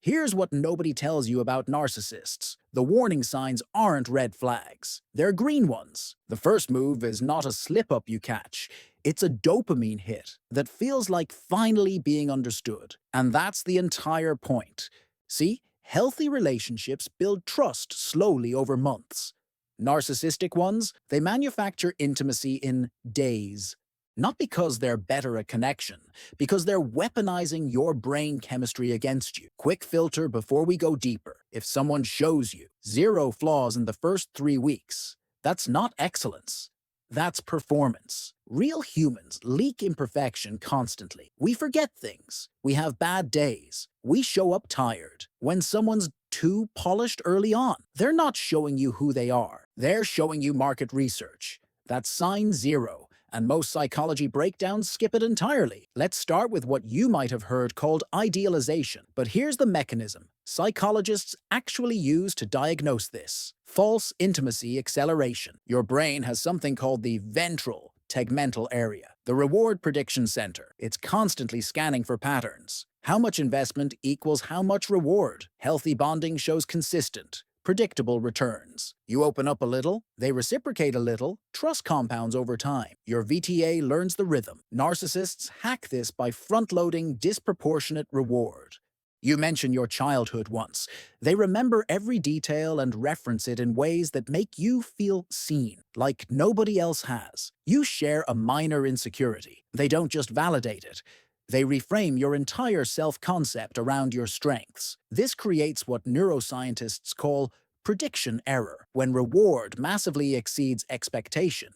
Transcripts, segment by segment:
Here's what nobody tells you about narcissists. The warning signs aren't red flags. They're green ones. The first move is not a slip-up you catch. It's a dopamine hit that feels like finally being understood. And that's the entire point. See, healthy relationships build trust slowly over months. Narcissistic ones, they manufacture intimacy in days. Not because they're better at connection, because they're weaponizing your brain chemistry against you. Quick filter before we go deeper. If someone shows you 0 flaws in the first 3 weeks, that's not excellence. That's performance. Real humans leak imperfection constantly. We forget things. We have bad days. We show up tired. When someone's too polished early on, they're not showing you who they are. They're showing you market research. That's sign 0. And most psychology breakdowns skip it entirely. Let's start with what you might have heard called idealization. But here's the mechanism psychologists actually use to diagnose this. False intimacy acceleration. Your brain has something called the ventral tegmental area, the reward prediction center. It's constantly scanning for patterns. How much investment equals how much reward? Healthy bonding shows consistent, predictable returns. You open up a little, they reciprocate a little, trust compounds over time. Your VTA learns the rhythm. Narcissists hack this by front-loading disproportionate reward. You mention your childhood once. They remember every detail and reference it in ways that make you feel seen, like nobody else has. You share a minor insecurity. They don't just validate it. They reframe your entire self-concept around your strengths. This creates what neuroscientists call prediction error. When reward massively exceeds expectation,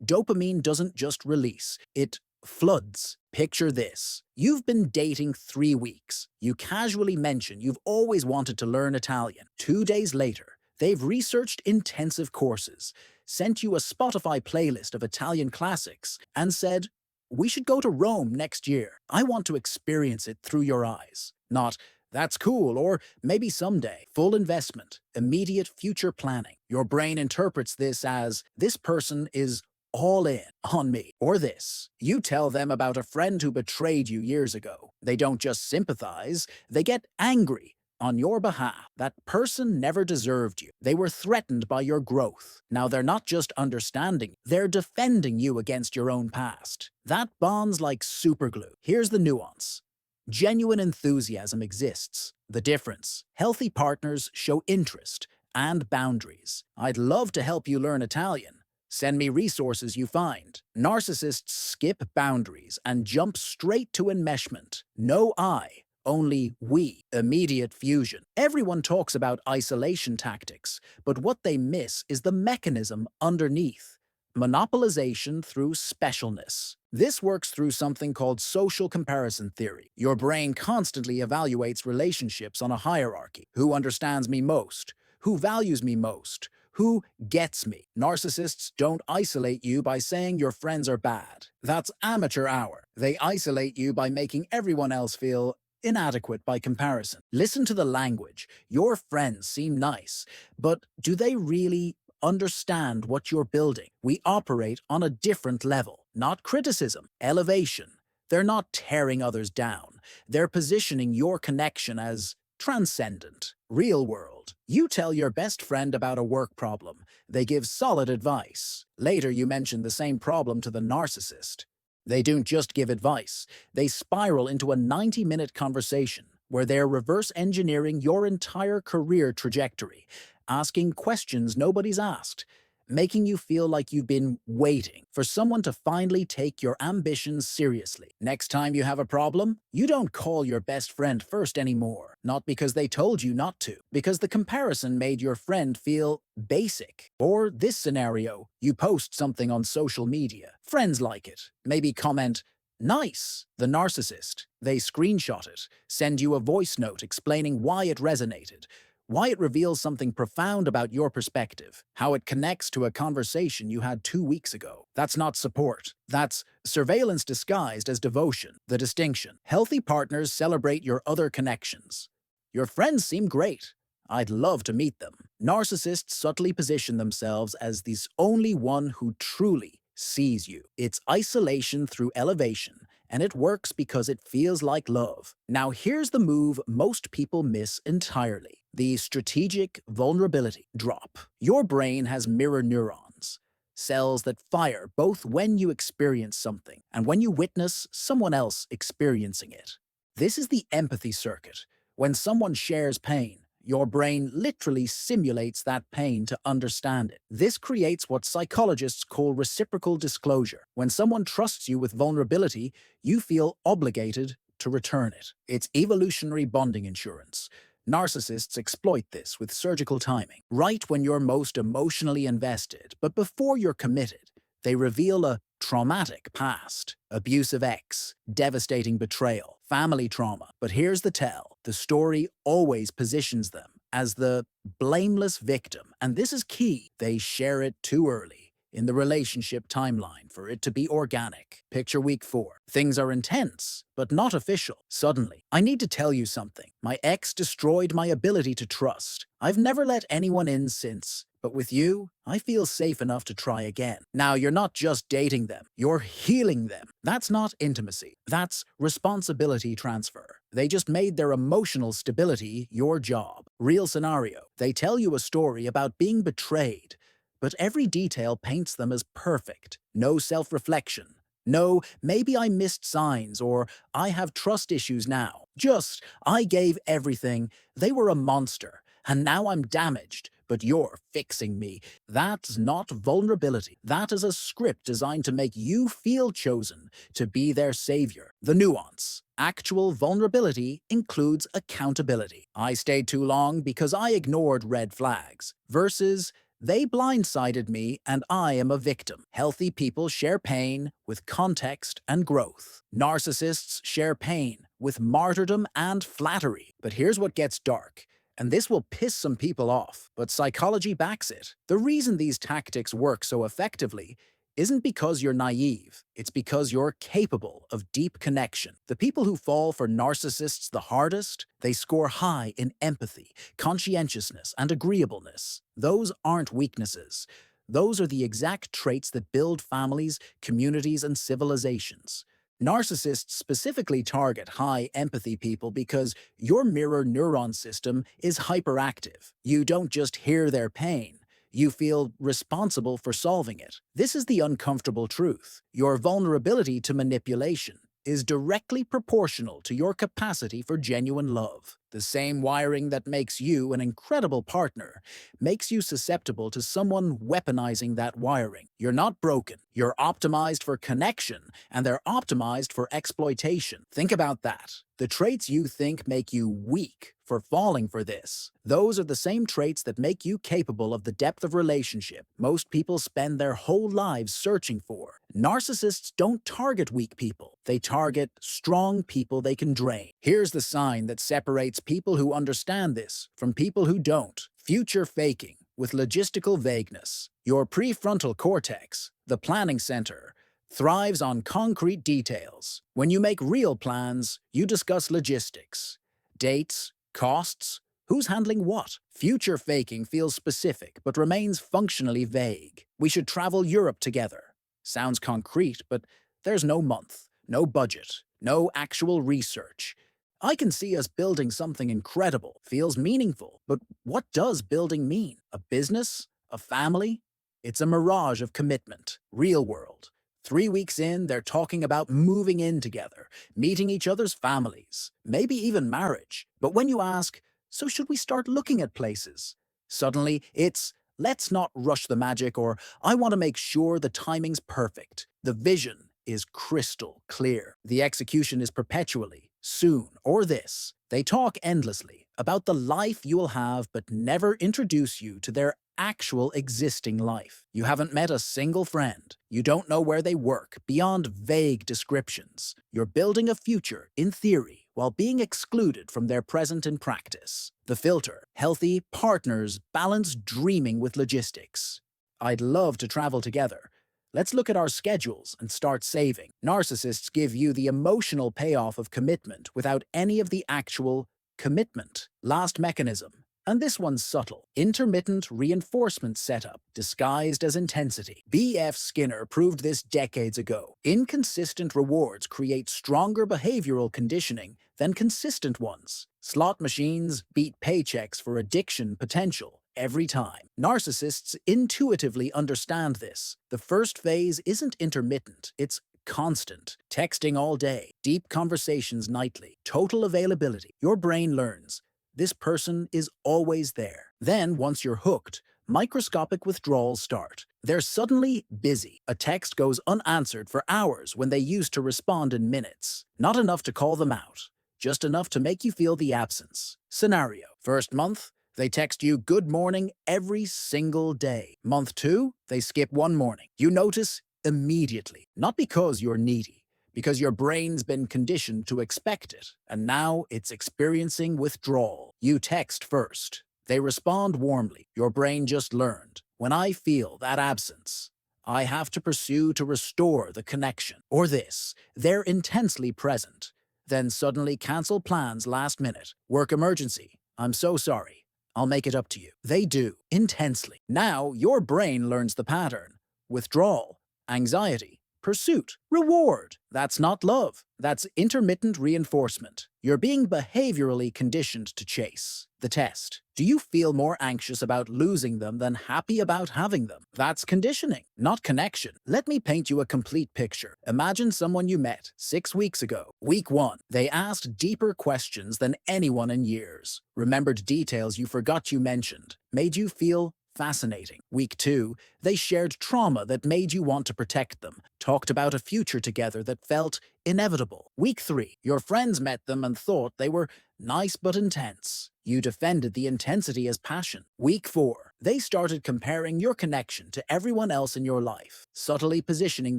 dopamine doesn't just release, it floods. Picture this. You've been dating 3 weeks. You casually mention you've always wanted to learn Italian. 2 days later, they've researched intensive courses, sent you a Spotify playlist of Italian classics, and said, "We should go to Rome next year. I want to experience it through your eyes." Not, "That's cool," or "maybe someday." Full investment, immediate future planning. Your brain interprets this as, "This person is all in on me." Or this. You tell them about a friend who betrayed you years ago. They don't just sympathize, they get angry on your behalf. That person never deserved you. They were threatened by your growth. Now they're not just understanding, they're defending you against your own past. That bonds like superglue. Here's the nuance. Genuine enthusiasm exists. The difference: healthy partners show interest and boundaries. "I'd love to help you learn Italian. Send me resources you find." Narcissists skip boundaries and jump straight to enmeshment. No I, only we. Immediate fusion. Everyone talks about isolation tactics, but what they miss is the mechanism underneath. Monopolization through specialness. This works through something called social comparison theory. Your brain constantly evaluates relationships on a hierarchy. Who understands me most? Who values me most? Who gets me? Narcissists don't isolate you by saying your friends are bad. That's amateur hour. They isolate you by making everyone else feel inadequate by comparison. Listen to the language. Your friends seem nice, but do they really understand what you're building? We operate on a different level. Not criticism, elevation. They're not tearing others down. They're positioning your connection as transcendent, real world. You tell your best friend about a work problem. They give solid advice. Later, you mention the same problem to the narcissist. They don't just give advice. They spiral into a 90-minute conversation where they're reverse engineering your entire career trajectory, asking questions nobody's asked, making you feel like you've been waiting for someone to finally take your ambitions seriously. Next time you have a problem, you don't call your best friend first anymore. Not because they told you not to, because the comparison made your friend feel basic. Or this scenario, you post something on social media. Friends like it. Maybe comment, "Nice." The narcissist. They screenshot it, send you a voice note explaining why it resonated, why it reveals something profound about your perspective, how it connects to a conversation you had 2 weeks ago. That's not support. That's surveillance disguised as devotion. The distinction: healthy partners celebrate your other connections. "Your friends seem great. I'd love to meet them." Narcissists subtly position themselves as the only one who truly sees you. It's isolation through elevation, and it works because it feels like love. Now here's the move most people miss entirely. The strategic vulnerability drop. Your brain has mirror neurons, cells that fire both when you experience something and when you witness someone else experiencing it. This is the empathy circuit. When someone shares pain, your brain literally simulates that pain to understand it. This creates what psychologists call reciprocal disclosure. When someone trusts you with vulnerability, you feel obligated to return it. It's evolutionary bonding insurance. Narcissists exploit this with surgical timing. Right when you're most emotionally invested, but before you're committed, they reveal a traumatic past, abusive ex, devastating betrayal, family trauma. But here's the tell. The story always positions them as the blameless victim. And this is key. They share it too early in the relationship timeline for it to be organic. Picture week 4. Things are intense, but not official. Suddenly, I need to tell you something. My ex destroyed my ability to trust. I've never let anyone in since. But with you, I feel safe enough to try again. Now, you're not just dating them, you're healing them. That's not intimacy. That's responsibility transfer. They just made their emotional stability your job. Real scenario. They tell you a story about being betrayed, but every detail paints them as perfect. No self-reflection. No, maybe I missed signs, or I have trust issues now. Just, I gave everything. They were a monster, and now I'm damaged. But you're fixing me. That's not vulnerability. That is a script designed to make you feel chosen, to be their savior. The nuance. Actual vulnerability includes accountability. I stayed too long because I ignored red flags. Versus, they blindsided me and I am a victim. Healthy people share pain with context and growth. Narcissists share pain with martyrdom and flattery. But here's what gets dark. And this will piss some people off, but psychology backs it. The reason these tactics work so effectively isn't because you're naive, it's because you're capable of deep connection. The people who fall for narcissists the hardest, they score high in empathy, conscientiousness, and agreeableness. Those aren't weaknesses. Those are the exact traits that build families, communities, and civilizations. Narcissists specifically target high empathy people because your mirror neuron system is hyperactive. You don't just hear their pain, you feel responsible for solving it. This is the uncomfortable truth. Your vulnerability to manipulation is directly proportional to your capacity for genuine love. The same wiring that makes you an incredible partner makes you susceptible to someone weaponizing that wiring. You're not broken. You're optimized for connection, and they're optimized for exploitation. Think about that. The traits you think make you weak for falling for this, those are the same traits that make you capable of the depth of relationship most people spend their whole lives searching for. Narcissists don't target weak people. They target strong people they can drain. Here's the sign that separates people who understand this from people who don't. Future faking with logistical vagueness. Your prefrontal cortex, the planning center, thrives on concrete details. When you make real plans, you discuss logistics, dates, costs, who's handling what. Future faking feels specific but remains functionally vague. We should travel Europe together. Sounds concrete, but there's no month, no budget, no actual research. I can see us building something incredible, feels meaningful, but what does building mean? A business? A family? It's a mirage of commitment. Real world. 3 weeks in, they're talking about moving in together, meeting each other's families, maybe even marriage. But when you ask, so should we start looking at places? Suddenly, it's, let's not rush the magic, or I want to make sure the timing's perfect. The vision is crystal clear. The execution is perpetually, soon, or this. They talk endlessly about the life you will have but never introduce you to their actual existing life. You haven't met a single friend. You don't know where they work, beyond vague descriptions. You're building a future, in theory, while being excluded from their present in practice. The filter: healthy partners balance dreaming with logistics. I'd love to travel together. Let's look at our schedules and start saving. Narcissists give you the emotional payoff of commitment without any of the actual commitment. Last mechanism: And this one's subtle. Intermittent reinforcement setup disguised as intensity. B.F. Skinner proved this decades ago. Inconsistent rewards create stronger behavioral conditioning than consistent ones. Slot machines beat paychecks for addiction potential every time. Narcissists intuitively understand this. The first phase isn't intermittent, it's constant. Texting all day, deep conversations nightly, total availability. Your brain learns this person is always there. Then, once you're hooked, microscopic withdrawals start. They're suddenly busy. A text goes unanswered for hours when they used to respond in minutes. Not enough to call them out, just enough to make you feel the absence. Scenario: first month, they text you good morning every single day. Month 2, they skip one morning. You notice immediately, not because you're needy, because your brain's been conditioned to expect it, and now it's experiencing withdrawal. You text first. They respond warmly. Your brain just learned. When I feel that absence, I have to pursue to restore the connection. Or this, they're intensely present. Then suddenly cancel plans last minute. Work emergency. I'm so sorry. I'll make it up to you. They do, intensely. Now your brain learns the pattern. Withdrawal, anxiety, pursuit, reward. That's not love. That's intermittent reinforcement. You're being behaviorally conditioned to chase. The test: do you feel more anxious about losing them than happy about having them? That's conditioning, not connection. Let me paint you a complete picture. Imagine someone you met 6 weeks ago. Week 1, they asked deeper questions than anyone in years. Remembered details you forgot you mentioned. Made you feel fascinating. Week 2, they shared trauma that made you want to protect them, talked about a future together that felt inevitable. Week 3, your friends met them and thought they were nice but intense. You defended the intensity as passion. Week 4, they started comparing your connection to everyone else in your life, subtly positioning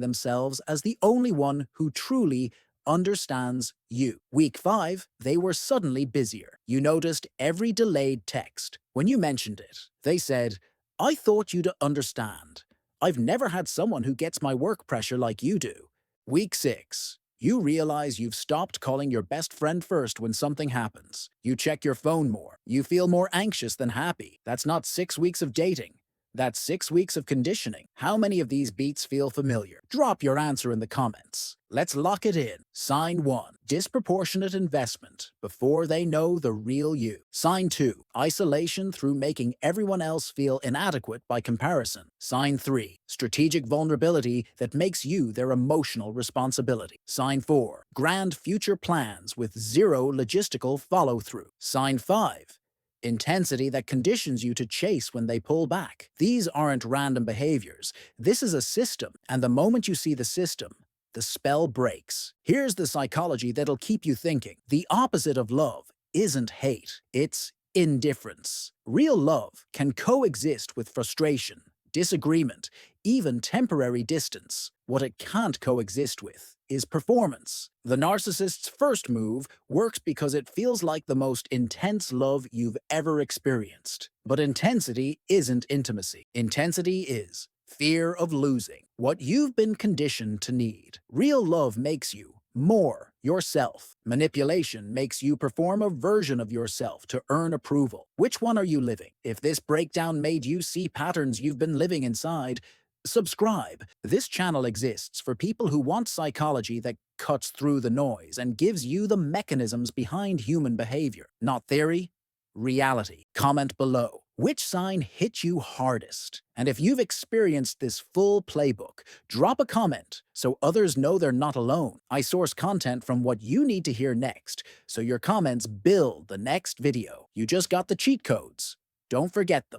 themselves as the only one who truly understands you. Week 5, they were suddenly busier. You noticed every delayed text. When you mentioned it, they said, I thought you'd understand. I've never had someone who gets my work pressure like you do. Week 6, you realize you've stopped calling your best friend first when something happens. You check your phone more. You feel more anxious than happy. That's not 6 weeks of dating. That's 6 weeks of conditioning. How many of these beats feel familiar? Drop your answer in the comments. Let's lock it in. Sign 1, disproportionate investment before they know the real you. Sign 2, isolation through making everyone else feel inadequate by comparison. Sign 3, strategic vulnerability that makes you their emotional responsibility. Sign 4, grand future plans with zero logistical follow-through. Sign 5, intensity that conditions you to chase when they pull back. These aren't random behaviors. This is a system, and the moment you see the system, the spell breaks. Here's the psychology that'll keep you thinking. The opposite of love isn't hate, it's indifference. Real love can coexist with frustration, disagreement, even temporary distance. What it can't coexist with is performance. The narcissist's first move works because it feels like the most intense love you've ever experienced. But intensity isn't intimacy. Intensity is fear of losing what you've been conditioned to need. Real love makes you more yourself. Manipulation makes you perform a version of yourself to earn approval. Which one are you living? If this breakdown made you see patterns you've been living inside, subscribe. This channel exists for people who want psychology that cuts through the noise and gives you the mechanisms behind human behavior. Not theory, reality. Comment below. Which sign hit you hardest? And if you've experienced this full playbook, drop a comment so others know they're not alone. I source content from what you need to hear next, so your comments build the next video. You just got the cheat codes. Don't forget them.